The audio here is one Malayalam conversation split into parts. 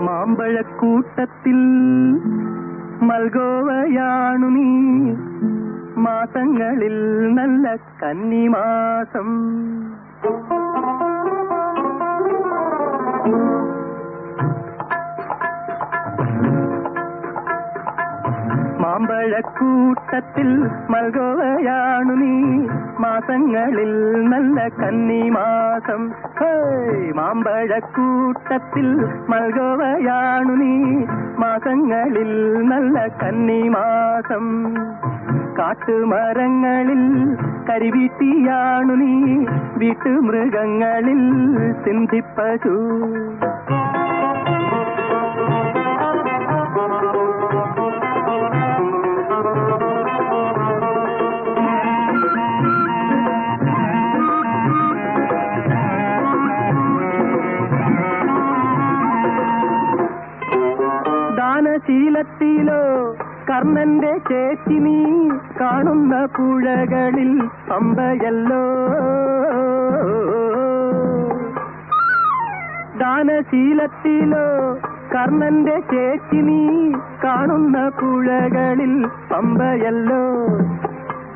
മാമ്പഴക്കൂട്ടത്തിൽ മൽഗോവയാണു നീ മാസങ്ങളിൽ നല്ല കന്നിമാസം മാമ്പഴക്കൂട്ടത്തിൽ മൽഗോവയാണു നീ മാസങ്ങളിൽ നല്ല കന്നിമാസം മാമ്പഴക്കൂട്ടത്തിൽ മൽഗോവയാണു നീ മാസങ്ങളിൽ നല്ല കന്നിമാസം കാട്ടുമരങ്ങളിൽ കരിവീട്ടിയാണു നീ വീട്ടുമൃഗങ്ങളിൽ സിന്ധിപ്പശു ദാനശീലത്തിലോ കർണന്റെ ചേച്ചി നീ കാണുന്ന പുഴകളിൽ പമ്പയല്ലോ ദാനശീലത്തിലോ കർണന്റെ ചേച്ചി നീ കാണുന്ന പുഴകളിൽ പമ്പയല്ലോ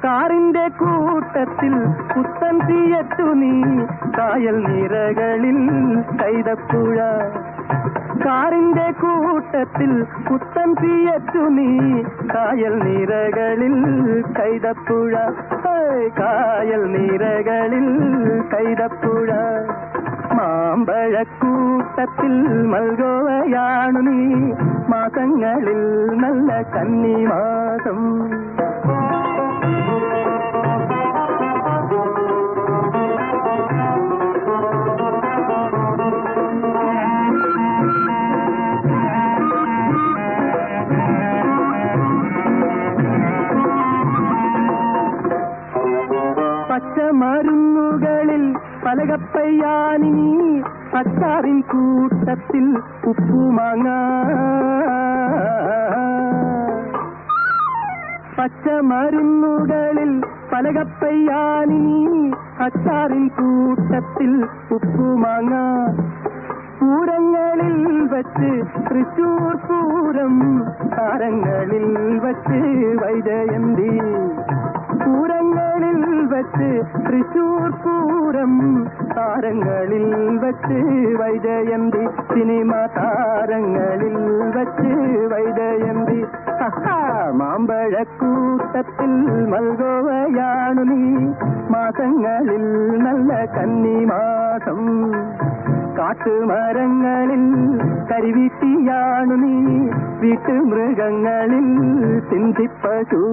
കാറിന്റെ കൂട്ടത്തിൽ പുത്തൻ തീയറ്റു നീ കായൽ നിറകളിൽ കൈതപ്പുഴ കാറിന്റെ കൂട്ടത്തിൽ പുത്തൻ തീയറ്റു നീ കായൽ നിറകളിൽ കൈതപ്പുഴ കായൽ നിറകളിൽ കൈതപ്പുഴ മാമ്പഴക്കൂട്ടത്തിൽ മൽഗോവയാണു നീ മാസങ്ങളിൽ നല്ല കന്നിമാസം പച്ചമരുന്നുകളിൽ പലകപ്പയ്യാനി അച്ചാറിൻ കൂട്ടത്തിൽ ഉപ്പുമാങ്ങ പച്ചമരുന്നുകളിൽ പലകപ്പയ്യാനി അച്ചാറിൻ കൂട്ടത്തിൽ ഉപ്പുമാങ്ങ പൂരങ്ങളിൽ വച്ച് തൃശൂർ പൂരം താരങ്ങളിൽ വച്ച് വൈജയന്തി പൂരങ്ങളിൽ വച്ച് തൃശൂർ പൂരം താരങ്ങളിൽ വച്ച് വൈജയന്തി സിനിമ താരങ്ങളിൽ വച്ച് വൈജയന്തി മാമ്പഴക്കൂട്ടത്തിൽ മൽഗോവയാണു നീ മാസങ്ങളിൽ നല്ല കന്നിമാസം കാട്ടുമരങ്ങളിൽ കരിവീട്ടിയാണു നീ വീട്ടുമൃഗങ്ങളിൽ സിന്ധിപ്പശു